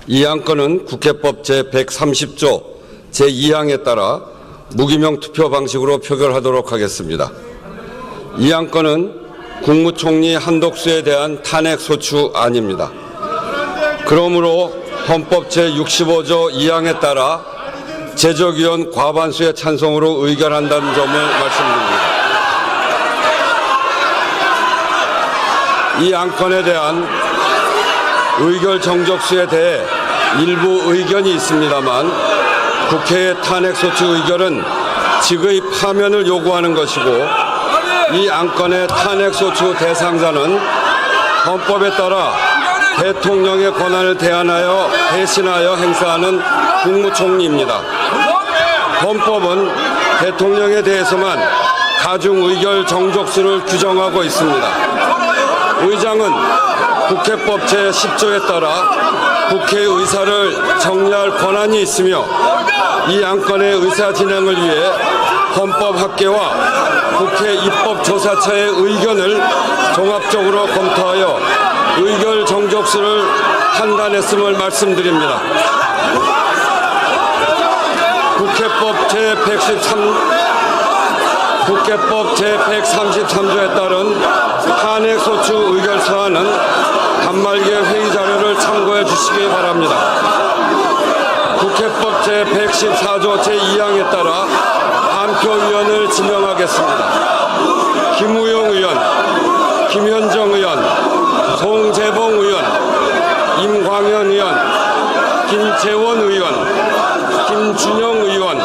이 안건은 국회법 제130조 제2항에 따라 무기명 투표 방식으로 표결하도록 하겠습니다. 이 안건은 국무총리 한덕수에 대한 탄핵소추안입니다. 그러므로 헌법 제65조 2항에 따라 제적위원 과반수의 찬성으로 의결한다는 점을 말씀드립니다. 이 안건에 대한 의결 정족수에 대해 일부 의견이 있습니다만 국회의 탄핵소추 의결은 직의 파면을 요구하는 것이고 이 안건의 탄핵소추 대상자는 헌법에 따라 대통령의 권한을 대신하여 행사하는 국무총리입니다. 헌법은 대통령에 대해서만 가중 의결 정족수를 규정하고 있습니다. 의장은 국회법 제10조에 따라 국회 의사를 정리할 권한이 있으며 이 안건의 의사 진행을 위해 헌법학계와 국회 입법조사처의 의견을 종합적으로 검토하여 의결 정족수를 판단했음을 말씀드립니다. 국회법 제133조에 따른 탄핵소추 의결 사안은 단말기의 회의 자료를 참고해 주시기 바랍니다. 국회법 제114조 제2항에 따라 한표위원을 지명하겠습니다. 김우영 의원, 김현정 의원, 송재봉 의원, 임광현 의원, 김재원 의원, 김준영 의원,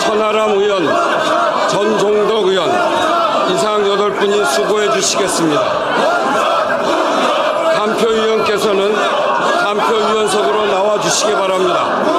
천하람 의원, 전종덕 의원 이상 8분이 수고해 주시겠습니다. 한표위원께서는 한표위원석으로 나와 주시기 바랍니다.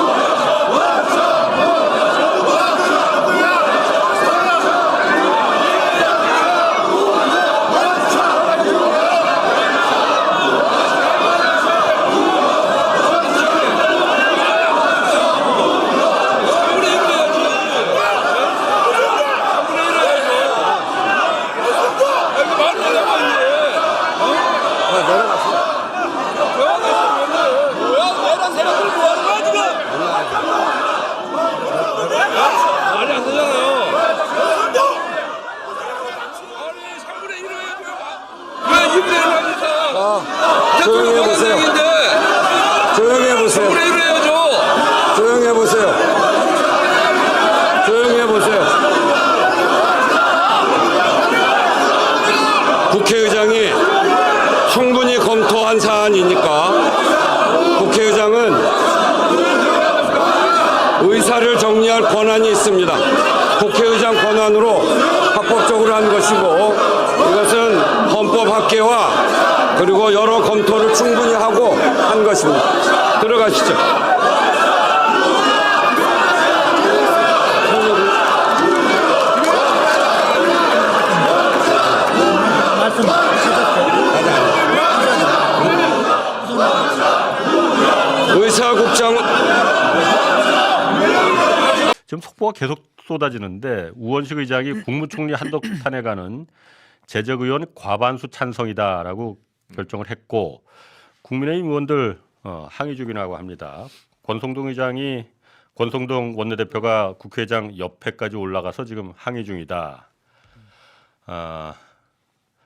조용히 해보세요. 조용히 해보세요. 조용히 해보세요. 조용히 해보세요. 국회의장이 충분히 검토한 사안이니까 국회의장은 의사를 정리할 권한이 있습니다. 국회의장 권한으로 합법적으로 한 것이고 이것은 헌법학계와 그리고 여러 검토를 충분히 하고 한 것입니다. 들어가시죠. 의사국장 지금 속보가 계속 쏟아지는데 우원식 의장이 국무총리 한덕수 탄핵안은 제적 의원 과반수 찬성이다라고 결정을 했고 국민의힘 의원들 항의 중이라고 합니다. 권성동 원내대표가 국회의장 옆에까지 올라가서 지금 항의 중이다.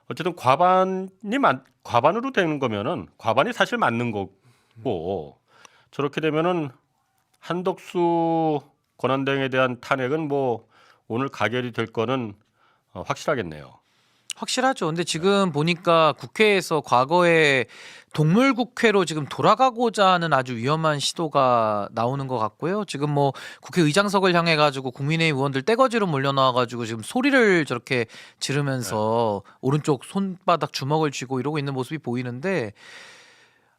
어쨌든 과반으로 되는 거면은 과반이 사실 맞는 거고 저렇게 되면은 한덕수 권한대행에 대한 탄핵은 뭐 오늘 가결이 될 거는 확실하겠네요. 확실하죠. 근데 지금 보니까 국회에서 과거에 동물국회로 지금 돌아가고자 하는 아주 위험한 시도가 나오는 것 같고요. 지금 뭐 국회의장석을 향해 가지고 국민의힘 의원들 떼거지로 몰려나와 가지고 지금 소리를 저렇게 지르면서 오른쪽 손바닥 주먹을 쥐고 이러고 있는 모습이 보이는데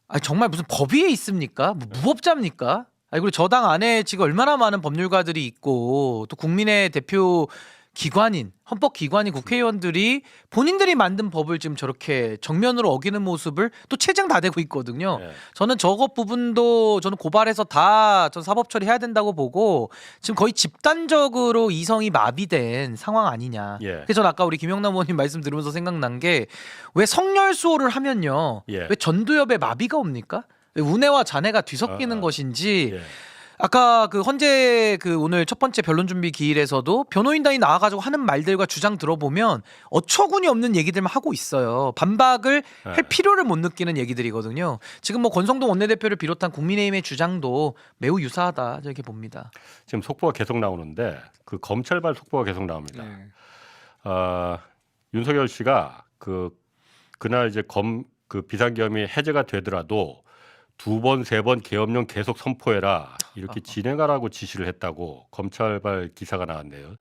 아니 정말 무슨 법위에 있습니까? 뭐 무법자입니까? 아니 그리고 저당 안에 지금 얼마나 많은 법률가들이 있고 또 국민의 대표 기관인 헌법기관인 국회의원들이 본인들이 만든 법을 지금 저렇게 정면으로 어기는 모습을 또 체증다대고 있거든요. 네. 저는 저것 부분도 저는 고발해서 다 전 사법 처리해야 된다고 보고 지금 거의 집단적으로 이성이 마비된 상황 아니냐. 예. 그래서 저는 아까 우리 김영남 의원님 말씀 들으면서 생각난 게 왜 성렬 수호를 하면요. 예. 왜 전두엽에 마비가 옵니까? 운해와 잔해가 뒤섞이는 아, 것인지 예. 아까 그 헌재 그 오늘 첫 번째 변론 준비 기일에서도 변호인단이 나와가지고 하는 말들과 주장 들어보면 어처구니 없는 얘기들만 하고 있어요. 반박을 할 필요를 못 느끼는 얘기들이거든요. 지금 뭐 권성동 원내대표를 비롯한 국민의힘의 주장도 매우 유사하다 이렇게 봅니다. 지금 속보가 계속 나오는데 그 검찰발 속보가 계속 나옵니다. 윤석열 씨가 그날 이제 그 비상계엄이 해제가 되더라도 2번, 3번 계엄령 계속 선포해라 이렇게 진행하라고 지시를 했다고 검찰발 기사가 나왔네요.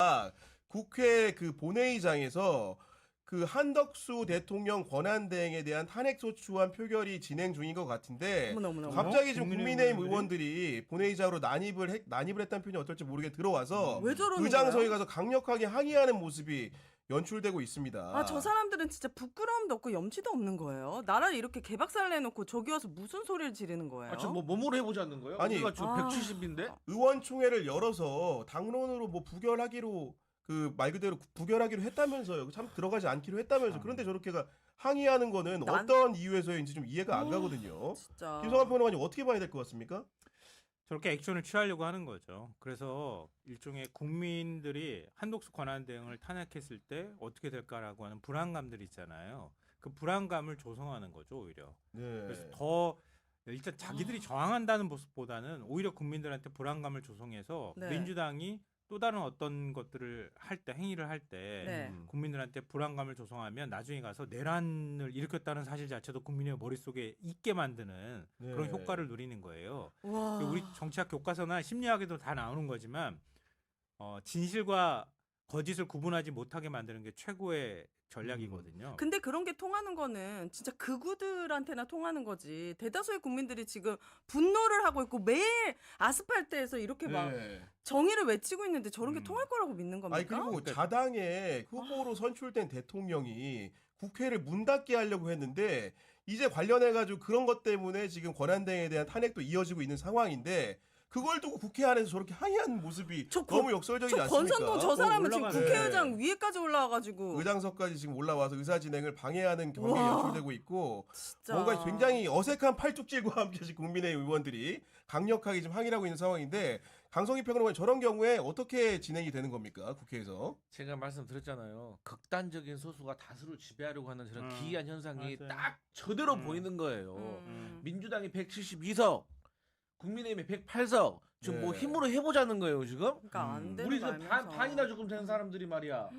국회 그 본회의장에서 그 한덕수 대통령 권한대행에 대한 탄핵소추안 표결이 진행 중인 것 같은데 갑자기 지금 국민의힘 의원들이 본회의장으로 난입을 했다는 표현이 어떨지 모르게 들어와서 왜 저러는 의장서에 거예요? 가서 강력하게 항의하는 모습이 연출되고 있습니다. 아, 저 사람들은 진짜 부끄러움도 없고 염치도 없는 거예요. 나라를 이렇게 개박살 내놓고 저기 와서 무슨 소리를 지르는 거예요? 아, 뭐 몸으로 해보자는 거예요? 아니, 우리가 지금 아. 170인데? 의원총회를 열어서 당론으로 뭐 부결하기로 그 말 그대로 부결하기로 했다면서요. 참 들어가지 않기로 했다면서. 그런데 저렇게가 항의하는 거는 어떤 이유에서인지 좀 이해가 안 가거든요. 진짜. 김성환 평론가님 어떻게 봐야 될 것 같습니까? 저렇게 액션을 취하려고 하는 거죠. 그래서 일종의 국민들이 한독수 권한대행을 탄핵했을 때 어떻게 될까라고 하는 불안감들이 있잖아요. 그 불안감을 조성하는 거죠, 오히려. 네. 그래서 더 일단 자기들이 저항한다는 모습보다는 오히려 국민들한테 불안감을 조성해서 네. 민주당이 또 다른 어떤 것들을 할 때, 행위를 할 때 네. 국민들한테 불안감을 조성하면 나중에 가서 내란을 일으켰다는 사실 자체도 국민의 머릿속에 있게 만드는 그런 네. 효과를 누리는 거예요. 와. 우리 정치학 교과서나 심리학에도 다 나오는 거지만 진실과 거짓을 구분하지 못하게 만드는 게 최고의 전략이거든요. 근데 그런 게 통하는 거는 진짜 극우들한테나 통하는 거지. 대다수의 국민들이 지금 분노를 하고 있고 매일 아스팔트에서 이렇게 막 네. 정의를 외치고 있는데 저런 게 통할 거라고 믿는 겁니까? 아니 그리고 자당의 후보로 선출된 대통령이 국회를 문 닫게 하려고 했는데 이제 관련해 가지고 그런 것 때문에 지금 권한대행에 대한 탄핵도 이어지고 있는 상황인데 그걸 두고 국회 안에서 저렇게 항의하는 모습이 너무 역설적이지 저 않습니까? 권선동 저 사람은 지금 올라가네. 국회의장 위에까지 올라와가지고 의장석까지 지금 올라와서 의사 진행을 방해하는 경우가 우와. 연출되고 있고 진짜 뭔가 굉장히 어색한 팔뚝질과 함께 지금 국민의힘 의원들이 강력하게 지금 항의를 하고 있는 상황인데 강성희 평론가님 저런 경우에 어떻게 진행이 되는 겁니까? 국회에서? 제가 말씀드렸잖아요. 극단적인 소수가 다수를 지배하려고 하는 저런 기이한 현상이 맞아요. 딱 저대로 보이는 거예요. 음. 민주당이 172석, 국민의힘이 108석. 지금 뭐 네. 힘으로 해보자는 거예요 지금? 그러니까 안 되는 우리 거 지금 알면서. 반이나 조금 되는 사람들이 말이야.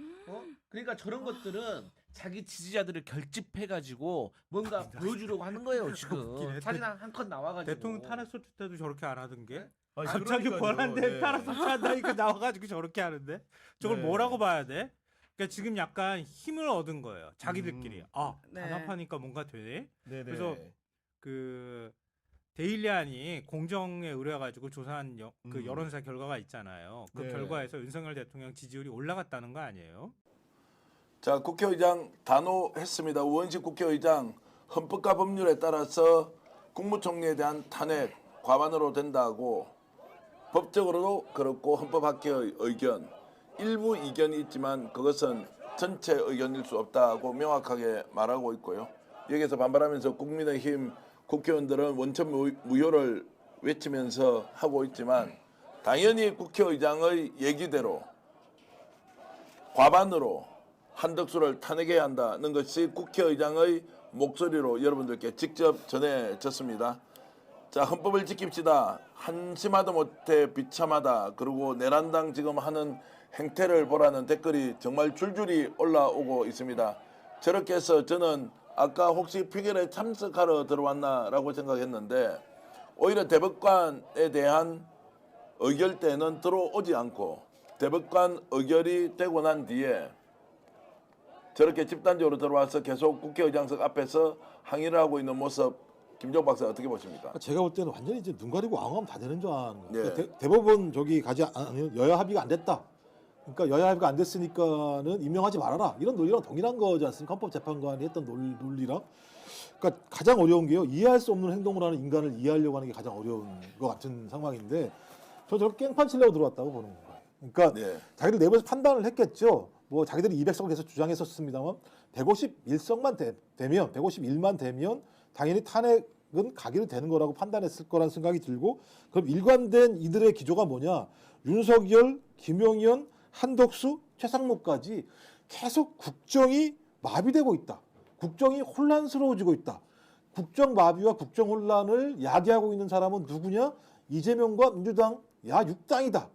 그러니까 저런 것들은 자기 지지자들을 결집해가지고 뭔가 보여주려고 하는 거예요 지금. 웃기네. 사진 한 컷 나와가지고. 대통령 탄핵소추 때도 저렇게 안 하던 게 아니, 갑자기 그러니까요. 권한대행 네. 탄핵소추 한다니까 나와가지고 저렇게 하는데 저걸 네. 뭐라고 봐야 돼? 그러니까 지금 약간 힘을 얻은 거예요. 자기들끼리. 네. 단합하니까 뭔가 되네. 네네. 그래서 그 데일리안이 공정에 의뢰가지고 조사한 그 여론조사 결과가 있잖아요. 그 네. 결과에서 윤석열 대통령 지지율이 올라갔다는 거 아니에요? 자, 국회의장 단호했습니다. 우원식 국회의장 헌법과 법률에 따라서 국무총리에 대한 탄핵 과반으로 된다고 법적으로도 그렇고 헌법학계의 의견 일부 이견이 있지만 그것은 전체 의견일 수 없다고 명확하게 말하고 있고요. 여기에서 반발하면서 국민의힘 국회의원들은 원천 무효를 외치면서 하고 있지만 당연히 국회의장의 얘기대로 과반으로 한덕수를 탄핵해야 한다는 것이 국회의장의 목소리로 여러분들께 직접 전해졌습니다. 자, 헌법을 지킵시다. 한심하다 못해 비참하다. 그리고 내란당 지금 하는 행태를 보라는 댓글이 정말 줄줄이 올라오고 있습니다. 저렇게 해서 저는 아까 혹시 표결에 참석하러 들어왔나라고 생각했는데 오히려 대법관에 대한 의결 때는 들어오지 않고 대법관 의결이 되고 난 뒤에 저렇게 집단적으로 들어와서 계속 국회의장석 앞에서 항의를 하고 있는 모습 김종 박사 어떻게 보십니까? 제가 볼 때는 완전히 이제 눈 가리고 앙하면 다 되는 줄 아는 거예요. 네. 그러니까 대법원 저기 가지 않으면 여야 합의가 안 됐다. 그러니까 여야 합의가 안 됐으니까는 임명하지 말아라. 이런 논리랑 동일한 거지 않습니까? 헌법재판관이 했던 논리랑. 그러니까 가장 어려운 게요. 이해할 수 없는 행동을 하는 인간을 이해하려고 하는 게 가장 어려운 것 같은 상황인데 저 저렇게 깽판 치려고 들어왔다고 보는 거예요. 그러니까 네. 자기들 내부에서 판단을 했겠죠. 뭐 자기들이 200석을 계속 주장했었습니다만 151석만 되면 151만 되면 당연히 탄핵을 가기로 되는 거라고 판단했을 거라는 생각이 들고 그럼 일관된 이들의 기조가 뭐냐? 윤석열, 김용현, 한덕수, 최상목까지 계속 국정이 마비되고 있다. 국정이 혼란스러워지고 있다. 국정 마비와 국정 혼란을 야기하고 있는 사람은 누구냐? 이재명과 민주당 야6당이다.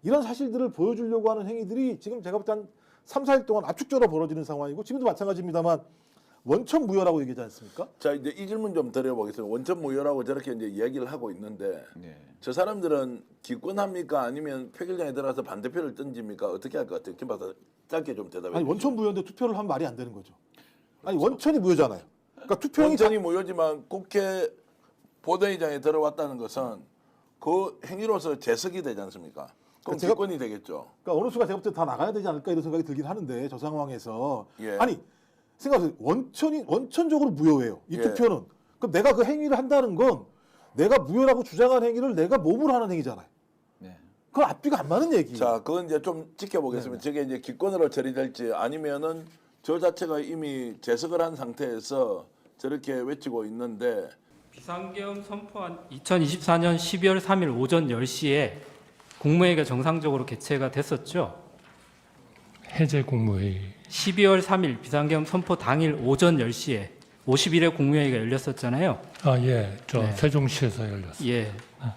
이런 사실들을 보여주려고 하는 행위들이 지금 제가 볼 때 한 3, 4일 동안 압축적으로 벌어지는 상황이고 지금도 마찬가지입니다만 원천 무효라고 얘기하지 않습니까? 자, 이제 이 질문 좀 드려보겠습니다. 원천 무효라고 저렇게 이제 이야기를 하고 있는데 저 사람들은 기권합니까? 아니면 표결장에 들어가서 반대표를 던집니까? 어떻게 할 것 같아요? 김 박사 짧게 좀 대답해 아니 주세요. 원천 무효인데 투표를 하면 말이 안 되는 거죠. 아니 원천이 무효잖아요. 그러니까 투표형이 원천이 무효지만 국회 본회의장에 들어왔다는 것은 그 행위로서 재석이 되지 않습니까? 그럼 제가- 기권이 되겠죠. 그러니까 어느 순간 제가 볼 때 다 나가야 되지 않을까 이런 생각이 들긴 하는데 저 상황에서 예. 아니 생각하세요. 원천적으로 무효예요. 이 예. 투표는. 그럼 내가 그 행위를 한다는 건 내가 무효라고 주장한 행위를 내가 몸으로 하는 행위잖아요. 그건 앞뒤가 안 맞는 얘기예요. 자, 그건 이제 좀 지켜보겠습니다. 저게 이제 기권으로 처리될지 아니면은 저 자체가 이미 재석을 한 상태에서 저렇게 외치고 있는데 비상계엄 선포한 2024년 12월 3일 오전 10시에 국무회의가 정상적으로 개최가 됐었죠. 해제 국무회의 12월 3일 비상계엄 선포 당일 오전 10시에 51회 국무회의가 열렸었잖아요. 세종시에서 열렸습니다. 예.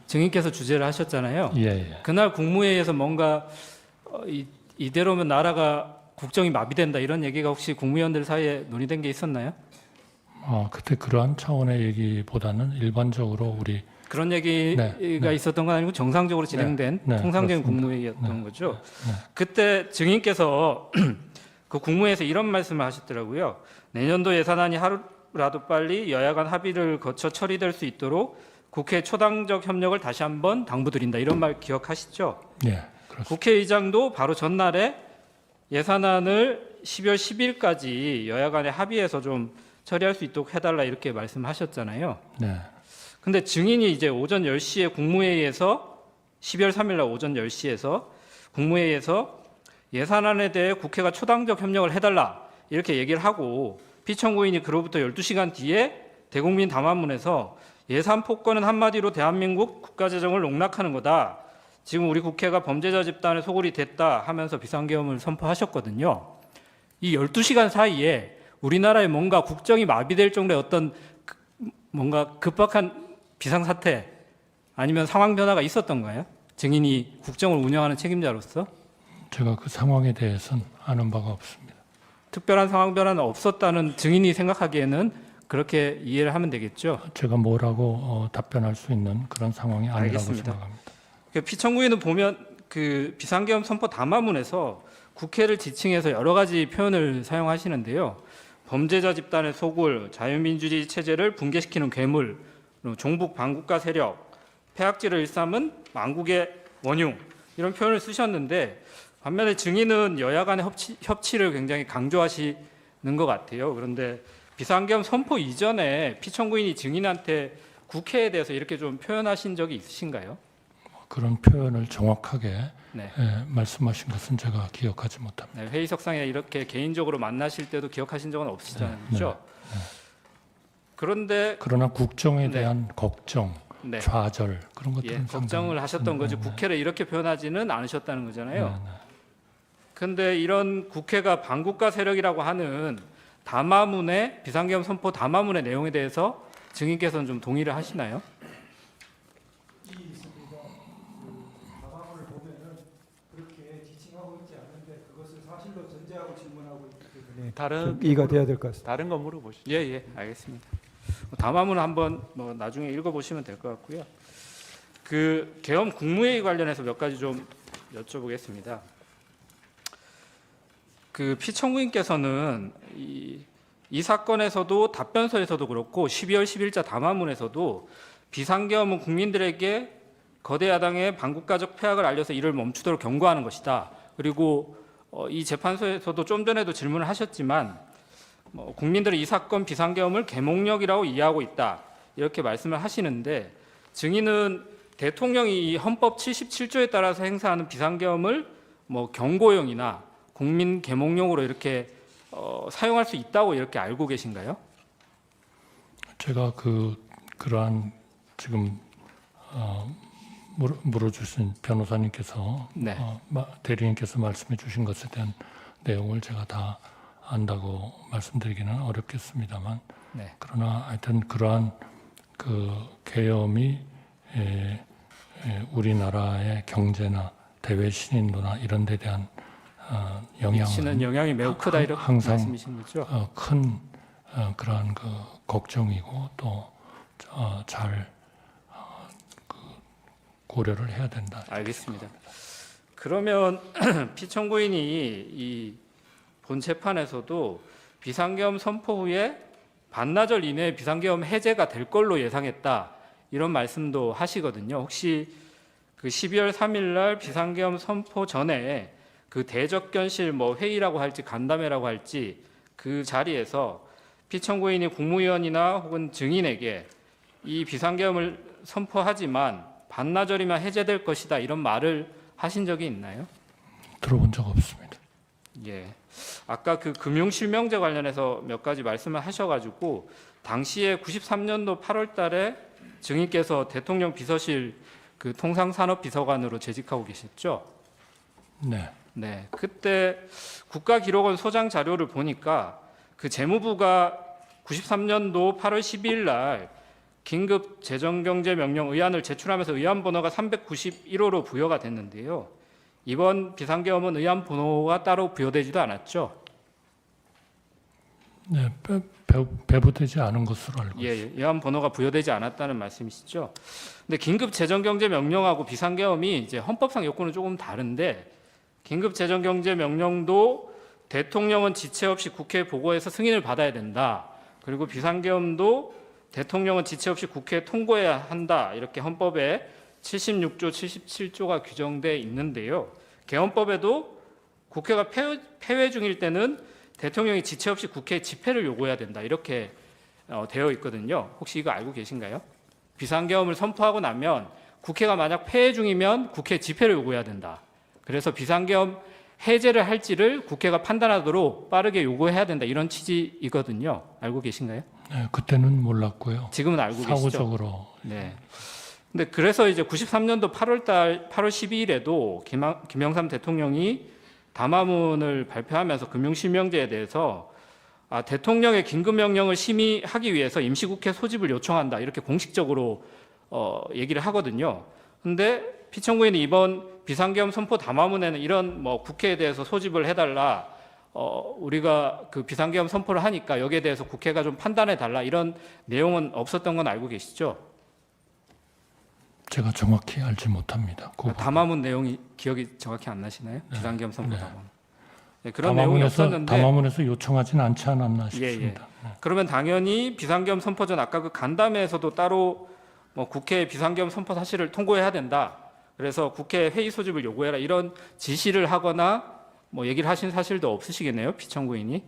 증인께서 주재를 하셨잖아요. 예. 그날 국무회의에서 뭔가 이대로면 나라가 국정이 마비된다 이런 얘기가 혹시 국무위원들 사이에 논의된 게 있었나요? 그때 그러한 차원의 얘기보다는 일반적으로 우리 그런 얘기가 네. 있었던 건 아니고 정상적으로 진행된 네, 통상적인 그렇습니다. 국무회의였던 거죠. 그때 증인께서 그 국무회에서 이런 말씀을 하셨더라고요. 내년도 예산안이 하루라도 빨리 여야 간 합의를 거쳐 처리될 수 있도록 국회 초당적 협력을 다시 한번 당부드린다. 이런 말 기억하시죠? 예, 그렇습니다. 국회의장도 바로 전날에 예산안을 12월 10일까지 여야 간에 합의해서 좀 처리할 수 있도록 해달라 이렇게 말씀하셨잖아요. 네. 근데 증인이 이제 오전 10시에 국무회의에서 12월 3일 날 오전 10시에서 국무회의에서 예산안에 대해 국회가 초당적 협력을 해달라 이렇게 얘기를 하고 피청구인이 그로부터 12시간 뒤에 대국민 담화문에서 예산 폭거는 한마디로 대한민국 국가재정을 농락하는 거다. 지금 우리 국회가 범죄자 집단의 소굴이 됐다 하면서 비상계엄을 선포하셨거든요. 이 12시간 사이에 우리나라에 뭔가 국정이 마비될 정도의 어떤 뭔가 급박한 비상사태 아니면 상황 변화가 있었던가요? 증인이 국정을 운영하는 책임자로서 제가 그 상황에 대해서는 아는 바가 없습니다. 특별한 상황 변화는 없었다는 증인이 생각하기에는 그렇게 이해를 하면 되겠죠. 제가 뭐라고 답변할 수 있는 그런 상황이 아니라고 알겠습니다. 생각합니다. 피청구인은 보면 그 비상계엄 선포 담화문에서 국회를 지칭해서 여러 가지 표현을 사용하시는데요. 범죄자 집단의 소굴, 자유민주주의 체제를 붕괴시키는 괴물, 종북 반국가 세력, 폐악질을 일삼은 망국의 원흉 이런 표현을 쓰셨는데 반면에 증인은 여야 간의 협치를 굉장히 강조하시는 것 같아요. 그런데 비상계엄 선포 이전에 피청구인이 증인한테 국회에 대해서 이렇게 좀 표현하신 적이 있으신가요? 그런 표현을 정확하게 네. 말씀하신 것은 제가 기억하지 못합니다. 네, 회의석상에 이렇게 개인적으로 만나실 때도 기억하신 적은 없으시잖아요. 그렇죠? 그런데 그러나 국정에 네. 대한 걱정, 네. 좌절 그런 것들은 예, 걱정을 하셨던 거지 국회를 이렇게 표현하지는 않으셨다는 거잖아요. 그런데 이런 국회가 반국가 세력이라고 하는 담화문의 비상계엄 선포 담화문의 내용에 대해서 증인께서는 좀 동의를 하시나요? 다른 이가 돼야 될 것 같습니다. 다른 거 물어보시죠. 예, 알겠습니다. 담화문 한번 나중에 읽어보시면 될 것 같고요. 그 계엄 국무회의 관련해서 몇 가지 좀 여쭤보겠습니다. 그 피청구인께서는 이 사건에서도 답변서에서도 그렇고 12월 10일자 담화문에서도 비상계엄은 국민들에게 거대 야당의 반국가적 폐악을 알려서 이를 멈추도록 경고하는 것이다. 그리고 이 재판소에서도 좀 전에도 질문을 하셨지만 국민들은 이 사건 비상계엄을 계몽령이라고 이해하고 있다. 이렇게 말씀을 하시는데 증인은 대통령이 이 헌법 77조에 따라서 행사하는 비상계엄을 경고용이나 국민 계몽령으로 이렇게 사용할 수 있다고 이렇게 알고 계신가요? 제가 그 그러한 지금 물어주신 변호사님께서 네. 대리인께서 말씀해 주신 것에 대한 내용을 제가 다 안다고 말씀드리기는 어렵겠습니다만 네. 그러나 하여튼 그러한 그 계엄이 우리나라의 경제나 대외 신인도나 이런 데 대한 미치는 영향이 매우 크다 이렇게 항상 말씀이신 거죠? 큰 그러한 그 걱정이고 또 잘 고려를 해야 된다. 알겠습니다. 그러면 피청구인이 이 본 재판에서도 비상계엄 선포 후에 반나절 이내에 비상계엄 해제가 될 걸로 예상했다 이런 말씀도 하시거든요. 혹시 그 12월 3일 날 비상계엄 선포 전에 그 대적견실 뭐 회의라고 할지 간담회라고 할지 그 자리에서 피청구인이 국무위원이나 혹은 증인에게 이 비상계엄을 선포하지만 반나절이면 해제될 것이다 이런 말을 하신 적이 있나요? 들어본 적 없습니다. 예. 아까 그 금융실명제 관련해서 몇 가지 말씀을 하셔가지고 당시에 93년도 8월달에 증인께서 대통령 비서실 그 통상산업비서관으로 재직하고 계셨죠? 네. 네. 그때 국가기록원 소장 자료를 보니까 그 재무부가 93년도 8월 12일 날 긴급 재정경제명령 의안을 제출하면서 의안 번호가 391호로 부여가 됐는데요. 이번 비상계엄은 의안 번호가 따로 부여되지도 않았죠. 네, 배부되지 않은 것으로 알고 있습니다. 예, 의안 번호가 부여되지 않았다는 말씀이시죠. 근데 긴급 재정경제명령하고 비상계엄이 이제 헌법상 요건은 조금 다른데 긴급 재정경제명령도 대통령은 지체 없이 국회에 보고해서 승인을 받아야 된다. 그리고 비상계엄도 대통령은 지체 없이 국회에 통고해야 한다. 이렇게 헌법에 76조, 77조가 규정돼 있는데요. 개헌법에도 국회가 폐회 중일 때는 대통령이 지체 없이 국회에 집회를 요구해야 된다. 이렇게 되어 있거든요. 혹시 이거 알고 계신가요? 비상계엄을 선포하고 나면 국회가 만약 폐회 중이면 국회 집회를 요구해야 된다. 그래서 비상계엄 해제를 할지를 국회가 판단하도록 빠르게 요구해야 된다. 이런 취지이거든요. 알고 계신가요? 네, 그때는 몰랐고요. 지금은 알고 계시죠? 사고적으로. 네. 근데 그래서 이제 93년도 8월 12일에도 김영삼 대통령이 담화문을 발표하면서 금융실명제에 대해서 대통령의 긴급명령을 심의하기 위해서 임시국회 소집을 요청한다. 이렇게 공식적으로 얘기를 하거든요. 근데 피청구인이 이번 비상계엄 선포 담화문에는 이런 뭐 국회에 대해서 소집을 해달라. 우리가 그 비상계엄 선포를 하니까 여기에 대해서 국회가 좀 판단해 달라. 이런 내용은 없었던 건 알고 계시죠? 제가 정확히 알지 못합니다. 담화문 내용이 기억이 정확히 안 나시나요? 네. 비상계엄 선포 네. 담화문. 네, 그런 내용이 없었는데 담화문에서 요청하진 않지 않았나 싶습니다. 예. 그러면 당연히 비상계엄 선포 전 아까 그 간담회에서도 따로 뭐 국회 비상계엄 선포 사실을 통고해야 된다. 그래서 국회 회의 소집을 요구해라 이런 지시를 하거나 뭐 얘기를 하신 사실도 없으시겠네요, 피청구인이?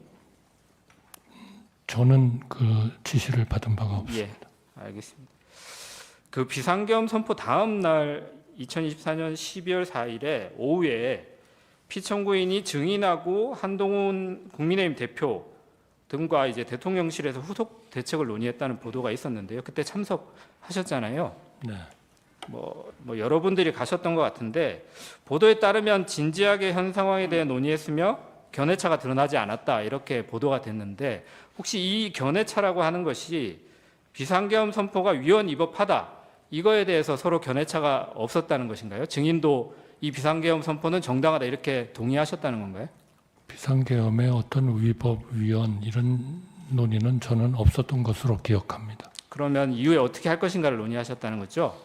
저는 그 지시를 받은 바가 없습니다. 예, 알겠습니다. 그 비상계엄 선포 다음 날 2024년 12월 4일에 오후에 피청구인이 증인하고 한동훈 국민의힘 대표 등과 이제 대통령실에서 후속 대책을 논의했다는 보도가 있었는데요. 그때 참석하셨잖아요. 네. 뭐 여러분들이 가셨던 것 같은데 보도에 따르면 진지하게 현 상황에 대해 논의했으며 견해차가 드러나지 않았다 이렇게 보도가 됐는데 혹시 이 견해차라고 하는 것이 비상계엄 선포가 위헌 위법하다 이거에 대해서 서로 견해차가 없었다는 것인가요? 증인도 이 비상계엄 선포는 정당하다 이렇게 동의하셨다는 건가요? 비상계엄의 어떤 위법, 위헌 이런 논의는 저는 없었던 것으로 기억합니다. 그러면 이후에 어떻게 할 것인가를 논의하셨다는 거죠?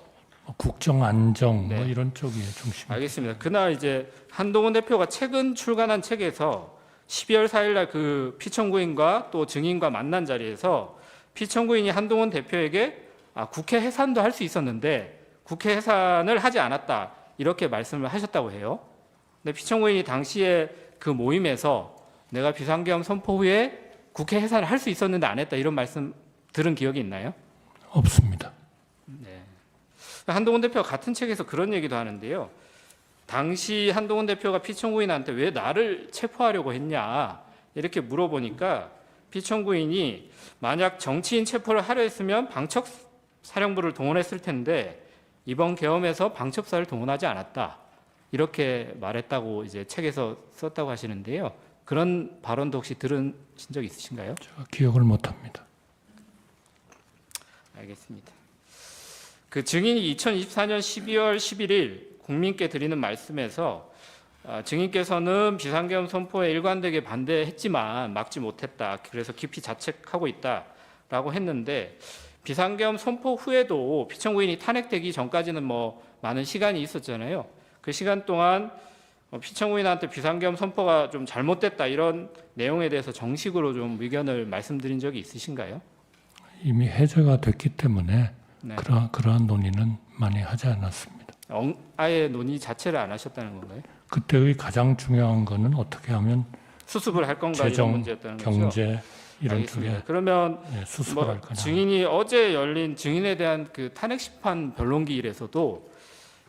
국정 안정 네. 뭐 이런 쪽이 중심. 알겠습니다. 그날 이제 한동훈 대표가 최근 출간한 책에서 12월 4일 날 그 피청구인과 또 증인과 만난 자리에서 피청구인이 한동훈 대표에게 국회 해산도 할 수 있었는데 국회 해산을 하지 않았다 이렇게 말씀을 하셨다고 해요. 근데 피청구인이 당시에 그 모임에서 내가 비상계엄 선포 후에 국회 해산을 할 수 있었는데 안 했다 이런 말씀 들은 기억이 있나요? 없습니다. 네. 한동훈 대표가 같은 책에서 그런 얘기도 하는데요. 당시 한동훈 대표가 피청구인한테 왜 나를 체포하려고 했냐 이렇게 물어보니까 피청구인이 만약 정치인 체포를 하려 했으면 사령부를 동원했을 텐데 이번 계엄에서 방첩사를 동원하지 않았다. 이렇게 말했다고 이제 책에서 썼다고 하시는데요. 그런 발언도 혹시 들으신 적 있으신가요? 제가 기억을 못합니다. 알겠습니다. 그 증인이 2024년 12월 11일 국민께 드리는 말씀에서 증인께서는 비상계엄 선포에 일관되게 반대했지만 막지 못했다. 그래서 깊이 자책하고 있다라고 했는데 비상계엄 선포 후에도 피청구인이 탄핵되기 전까지는 뭐 많은 시간이 있었잖아요. 그 시간 동안 피청구인한테 비상계엄 선포가 좀 잘못됐다 이런 내용에 대해서 정식으로 좀 의견을 말씀드린 적이 있으신가요? 이미 해제가 됐기 때문에 네. 그러한 논의는 많이 하지 않았습니다. 아예 논의 자체를 안 하셨다는 건가요? 그때의 가장 중요한 거는 어떻게 하면 수습을 할 건가 이런 재정, 문제였다는 거죠. 경제 이런 알겠습니다. 쪽에 그러면 수습을 할 거냐. 증인이 어제 열린 증인에 대한 그 탄핵 심판 변론기일에서도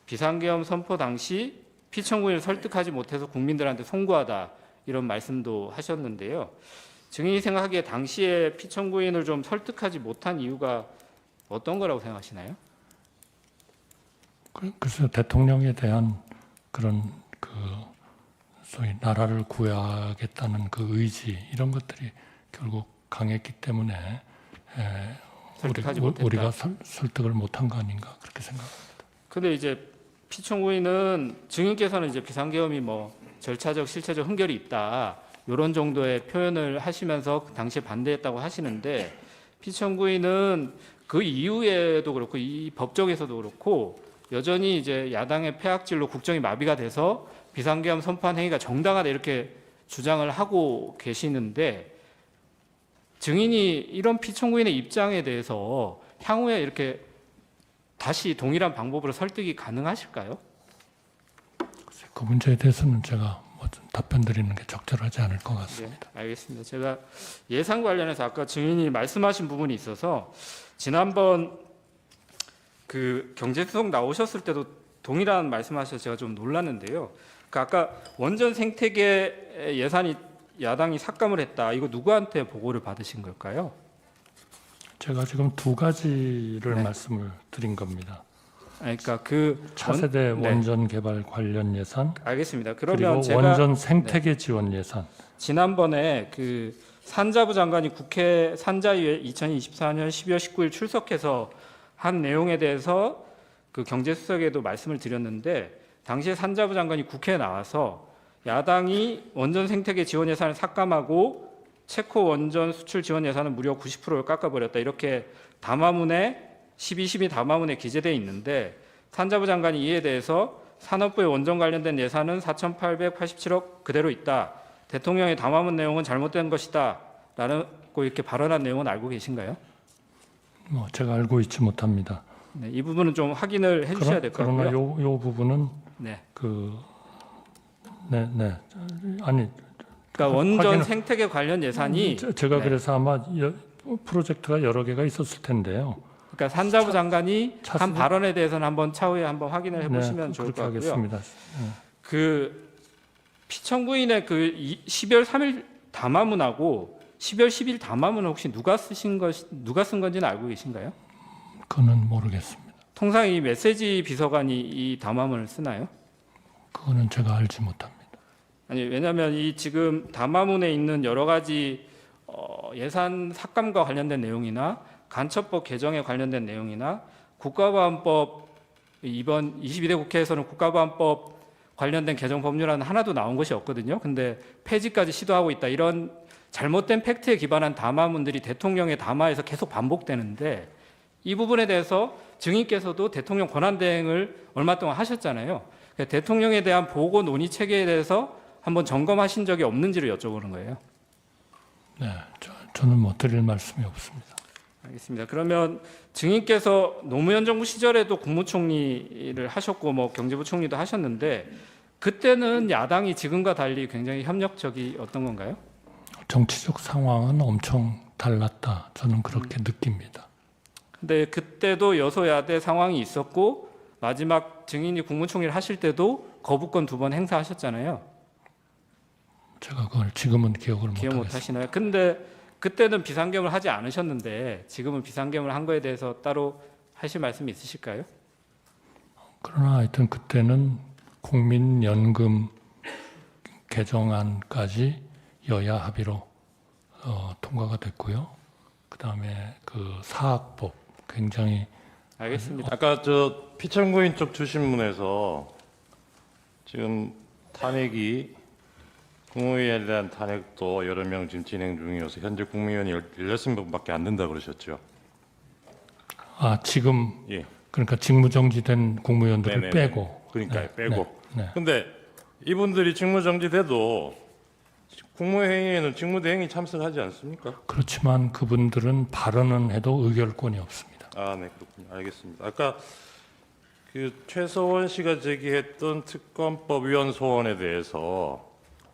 비상계엄 선포 당시 피청구인을 설득하지 못해서 국민들한테 송구하다 이런 말씀도 하셨는데요. 증인이 생각하기에 당시에 피청구인을 좀 설득하지 못한 이유가 어떤 거라고 생각하시나요? 글쎄요, 대통령에 대한 그런 그 소위 나라를 구해야겠다는 그 의지 이런 것들이 결국 강했기 때문에 설득하지 못했다. 우리가 설득을 못한 거 아닌가 그렇게 생각합니다. 근데 이제 피청구인은 증인께서는 이제 비상계엄이 뭐 절차적 실체적 흠결이 있다 이런 정도의 표현을 하시면서 당시에 반대했다고 하시는데 피청구인은 그 이후에도 그렇고 이 법정에서도 그렇고 여전히 이제 야당의 폐악질로 국정이 마비가 돼서 비상계엄 선포한 행위가 정당하다 이렇게 주장을 하고 계시는데 증인이 이런 피청구인의 입장에 대해서 향후에 이렇게 다시 동일한 방법으로 설득이 가능하실까요? 그 문제에 대해서는 제가 뭐 답변 드리는 게 적절하지 않을 것 같습니다. 네, 알겠습니다. 제가 예산 관련해서 아까 증인이 말씀하신 부분이 있어서 지난번 그 경제수석 나오셨을 때도 동일한 말씀하셔서 제가 좀 놀랐는데요. 그 아까 원전 생태계 예산이 야당이 삭감을 했다. 이거 누구한테 보고를 받으신 걸까요? 제가 지금 두 가지를 네. 말씀을 드린 겁니다. 그러니까 그 차세대 네. 원전 개발 관련 예산, 알겠습니다. 그러면 그리고 제가 원전 생태계 지원 예산. 지난번에 그 산자부 장관이 국회 산자위에 2024년 12월 19일 출석해서 한 내용에 대해서 그 경제수석에도 말씀을 드렸는데 당시에 산자부 장관이 국회에 나와서 야당이 원전 생태계 지원 예산을 삭감하고 체코 원전 수출 지원 예산은 무려 90%를 깎아버렸다 이렇게 담화문에 12.12 담화문에 기재되어 있는데 산자부 장관이 이에 대해서 산업부의 원전 관련된 예산은 4,887억 그대로 있다. 대통령의 담화문 내용은 잘못된 것이다. 라고 이렇게 발언한 내용은 알고 계신가요? 뭐 제가 알고 있지 못합니다. 네, 이 부분은 좀 확인을 해주셔야 될 것 그러나 같고요. 요 부분은 네. 아니 그러니까 원전 확인을- 생태계 관련 예산이 제가 네. 그래서 아마 프로젝트가 여러 개가 있었을 텐데요. 그러니까 산자부 장관이 한 차수도- 발언에 대해서는 한번 차후에 한번 확인을 해보시면 네, 좋을 것 그렇게 같고요. 하겠습니다. 그 피청구인의 그 12월 3일 담화문하고 12월 10일 담화문은 혹시 누가 쓴 건지는 알고 계신가요? 그거는 모르겠습니다. 통상 이 메시지 비서관이 이 담화문을 쓰나요? 그거는 제가 알지 못합니다. 아니 왜냐하면 이 지금 담화문에 있는 여러 가지 예산 삭감과 관련된 내용이나 간첩법 개정에 관련된 내용이나 국가보안법 이번 22대 국회에서는 국가보안법 관련된 개정 법률안은 하나도 나온 것이 없거든요. 근데 폐지까지 시도하고 있다. 이런 잘못된 팩트에 기반한 담화문들이 대통령의 담화에서 계속 반복되는데 이 부분에 대해서 증인께서도 대통령 권한대행을 얼마 동안 하셨잖아요. 그러니까 대통령에 대한 보고 논의 체계에 대해서 한번 점검하신 적이 없는지를 여쭤보는 거예요. 네, 저는 뭐 드릴 말씀이 없습니다. 알겠습니다. 그러면 증인께서 노무현 정부 시절에도 국무총리를 하셨고 뭐 경제부 총리도 하셨는데 그때는 야당이 지금과 달리 굉장히 협력적이었던 건가요? 정치적 상황은 엄청 달랐다. 저는 그렇게 느낍니다. 근데 그때도 여소야대 상황이 있었고 마지막 증인이 국무총리를 하실 때도 거부권 2번 행사하셨잖아요. 제가 그걸 지금은 기억을 기억 못 못하겠습니다. 하시나요? 근데 그때는 비상계엄을 하지 않으셨는데 지금은 비상계엄을 한 거에 대해서 따로 하실 말씀 있으실까요? 그러나 하여튼 그때는 국민연금 개정안까지 여야 합의로 통과가 됐고요. 그다음에 그 사학법 굉장히 알겠습니다. 아까 저 피청구인 쪽 주신문에서 지금 탄핵이 국무위원에 대한 탄핵도 여러 명 지금 진행 중이어서 현재 국무위원이 16명밖에 안 된다 그러셨죠. 지금 예. 그러니까 직무정지된 국무위원들을 네네네. 빼고 그러니까 네, 빼고. 네, 네. 근데 이분들이 직무정지돼도 국무회의에는 직무대행이 참석하지 않습니까? 그렇지만 그분들은 발언은 해도 의결권이 없습니다. 네, 그렇군요. 알겠습니다. 아까 그 최서원 씨가 제기했던 특검법 위원 소원에 대해서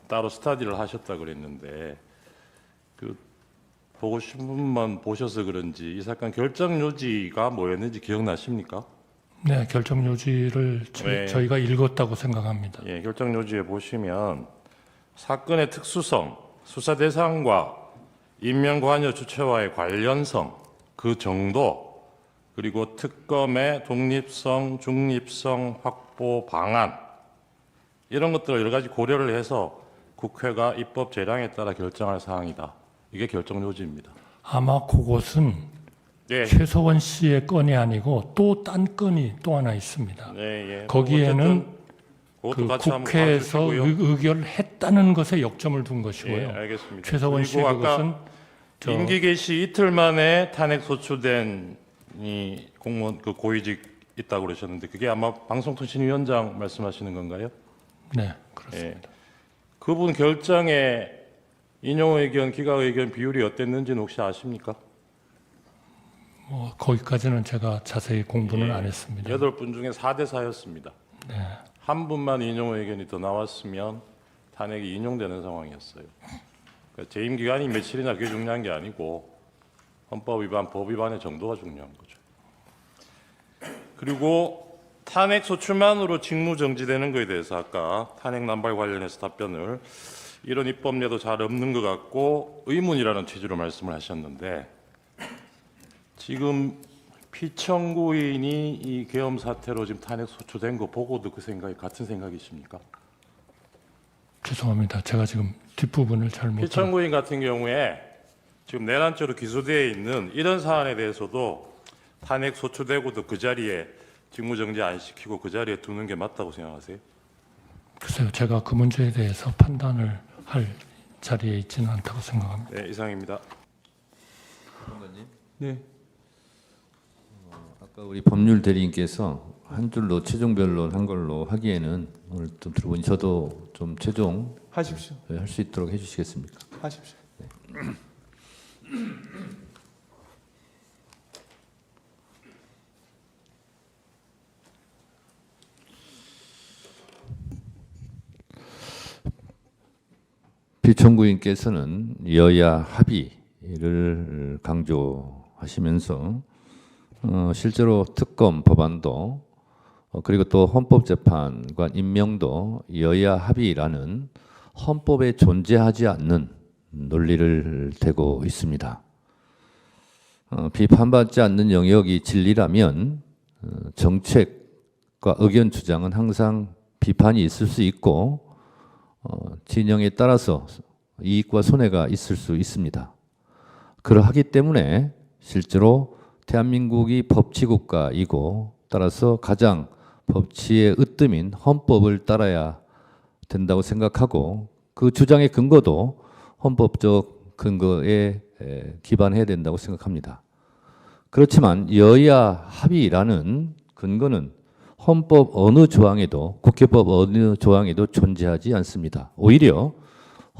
따로 스터디를 하셨다 그랬는데 그 보고 신문만 보셔서 그런지 이 사건 결정 요지가 뭐였는지 기억나십니까? 네, 결정 요지를 네. 저희가 읽었다고 생각합니다. 예, 결정 요지에 보시면 사건의 특수성, 수사 대상과 인명 관여 주체와의 관련성, 그 정도, 그리고 특검의 독립성, 중립성 확보 방안 이런 것들을 여러 가지 고려를 해서 국회가 입법 재량에 따라 결정할 사항이다. 이게 결정 요지입니다. 아마 그것은 네. 최서원 씨의 건이 아니고 또 딴 건이 또 하나 있습니다. 네, 예. 거기에는 그것도 그 같이 한번 국회에서 봐주시고요. 의결했다는 것에 역점을 둔 것이고요. 예, 알겠습니다. 최서원 씨의 그리고 아까 그것은 임기 개시 이틀 만에 탄핵 소추된 이 공무원 그 고위직 있다고 그러셨는데 그게 아마 방송통신위원장 말씀하시는 건가요? 네, 그렇습니다. 예. 그분 결정에 인용 의견, 기각 의견 비율이 어땠는지는 혹시 아십니까? 거기까지는 제가 자세히 공부는 예. 안 했습니다. 8분 중에 4대 4였습니다. 네. 한 분만 인용 의견이 더 나왔으면 탄핵이 인용되는 상황이었어요. 그러니까 재임 기간이 며칠이나 그게 중요한 게 아니고 헌법 위반, 법 위반의 정도가 중요한 거죠. 그리고 탄핵 소추만으로 직무 정지되는 것에 대해서 아까 탄핵 남발 관련해서 답변을 이런 입법례도 잘 없는 것 같고 의문이라는 취지로 말씀을 하셨는데 지금 피청구인이 이 계엄 사태로 지금 탄핵 소추된 거 보고도 그 생각이 같은 생각이십니까? 죄송합니다. 제가 지금 뒷부분을 잘 못. 피청구인 같은 경우에 지금 내란죄로 기소되어 있는 이런 사안에 대해서도 탄핵 소추되고도 그 자리에 직무정지 안 시키고 그 자리에 두는 게 맞다고 생각하세요? 글쎄요, 제가 그 문제에 대해서 판단을 할 자리에 있지는 않다고 생각합니다. 네, 이상입니다. 네. 아까 우리 법률 대리인께서 한 줄로 최종 변론한 걸로 하기에는 오늘 좀 들어보니 저도 좀 최종 하십시오. 할 수 있도록 해주시겠습니까? 하십시오. 피청구인께서는 여야 합의를 강조하시면서 실제로 특검 법안도 그리고 또 헌법재판관 임명도 여야 합의라는 헌법에 존재하지 않는 논리를 대고 있습니다. 비판받지 않는 영역이 진리라면 정책과 의견 주장은 항상 비판이 있을 수 있고 진영에 따라서 이익과 손해가 있을 수 있습니다. 그러하기 때문에 실제로 대한민국이 법치국가이고 따라서 가장 법치의 으뜸인 헌법을 따라야 된다고 생각하고 그 주장의 근거도 헌법적 근거에 기반해야 된다고 생각합니다. 그렇지만 여야 합의라는 근거는 헌법 어느 조항에도 국회법 어느 조항에도 존재하지 않습니다. 오히려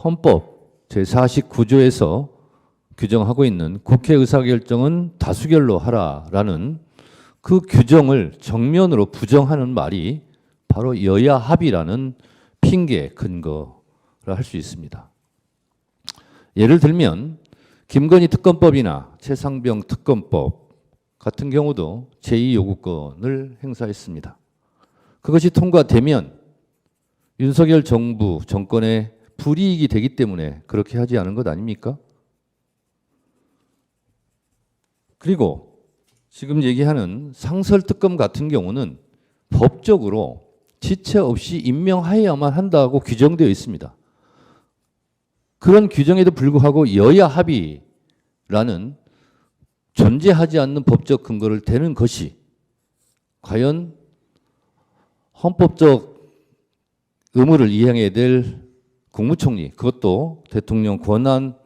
헌법 제49조에서 규정하고 있는 국회 의사결정은 다수결로 하라라는 그 규정을 정면으로 부정하는 말이 바로 여야 합의라는 핑계 근거라 할 수 있습니다. 예를 들면 김건희 특검법이나 최상병 특검법 같은 경우도 제2요구권을 행사했습니다. 그것이 통과되면 윤석열 정부 정권의 불이익이 되기 때문에 그렇게 하지 않은 것 아닙니까? 그리고 지금 얘기하는 상설특검 같은 경우는 법적으로 지체 없이 임명하여야만 한다고 규정되어 있습니다. 그런 규정에도 불구하고 여야 합의라는 존재하지 않는 법적 근거를 대는 것이 과연 헌법적 의무를 이행해야 될 국무총리, 그것도 대통령 권한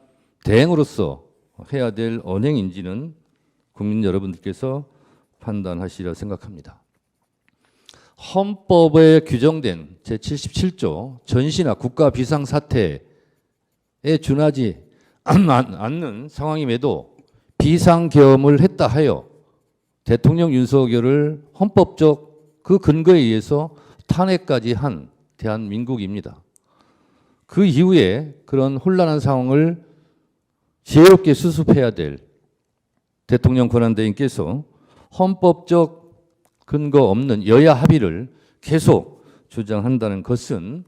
대행으로서 해야 될 언행인지는 국민 여러분들께서 판단하시리라 생각합니다. 헌법에 규정된 제77조 전시나 국가 비상사태에 준하지 않는 상황임에도 비상계엄을 했다 하여 대통령 윤석열을 헌법적 그 근거에 의해서 탄핵까지 한 대한민국입니다. 그 이후에 그런 혼란한 상황을 지혜롭게 수습해야 될 대통령 권한대행께서 헌법적 근거 없는 여야 합의를 계속 주장한다는 것은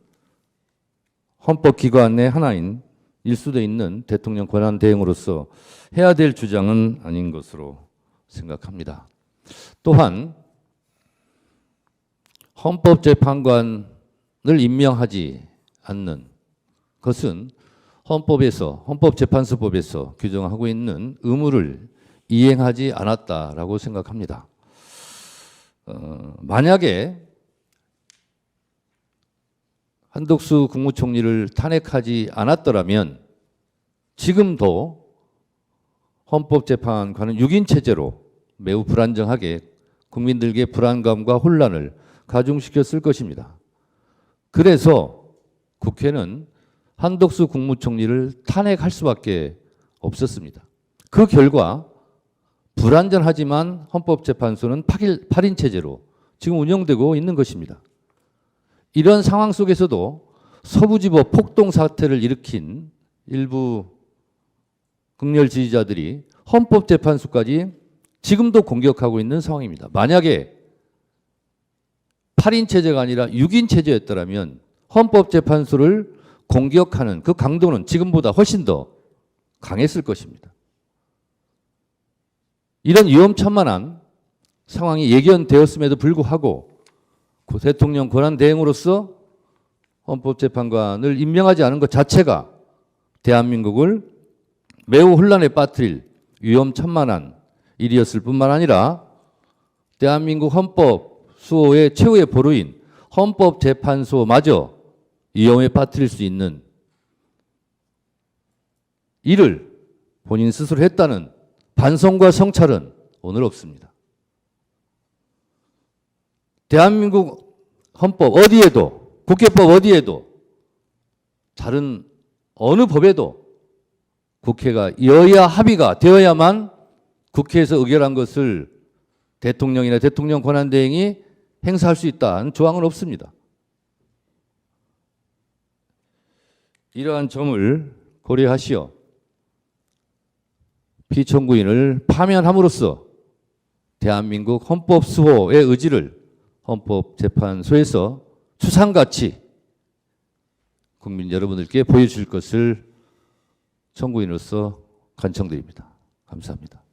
헌법기관의 하나인 일수돼 있는 대통령 권한대행으로서 해야 될 주장은 아닌 것으로 생각합니다. 또한 헌법재판관을 임명하지 않는 것은 헌법재판소법에서 규정하고 있는 의무를 이행하지 않았다라고 생각합니다. 만약에 한덕수 국무총리를 탄핵하지 않았더라면 지금도 헌법재판관은 6인 체제로 매우 불안정하게 국민들에게 불안감과 혼란을 가중시켰을 것입니다. 그래서 국회는 한덕수 국무총리를 탄핵할 수밖에 없었습니다. 그 결과 불안전하지만 헌법재판소는 8인 체제로 지금 운영되고 있는 것입니다. 이런 상황 속에서도 서부지법 폭동 사태를 일으킨 일부 극렬 지지자들이 헌법재판소까지 지금도 공격하고 있는 상황입니다. 만약에 8인 체제가 아니라 6인 체제였더라면 헌법재판소를 공격하는 그 강도는 지금보다 훨씬 더 강했을 것입니다. 이런 위험천만한 상황이 예견되었음에도 불구하고 대통령 권한대행으로서 헌법재판관을 임명하지 않은 것 자체가 대한민국을 매우 혼란에 빠뜨릴 위험천만한 일이었을 뿐만 아니라 대한민국 헌법 수호의 최후의 보루인 헌법재판소마저 위험에 빠뜨릴 수 있는 일을 본인 스스로 했다는 반성과 성찰은 오늘 없습니다. 대한민국 헌법 어디에도, 국회법 어디에도, 다른 어느 법에도 국회가 여야 합의가 되어야만 국회에서 의결한 것을 대통령이나 대통령 권한대행이 행사할 수 있다는 조항은 없습니다. 이러한 점을 고려하시어 피청구인을 파면함으로써 대한민국 헌법 수호의 의지를 헌법재판소에서 추상같이 국민 여러분들께 보여줄 것을 청구인으로서 간청드립니다. 감사합니다.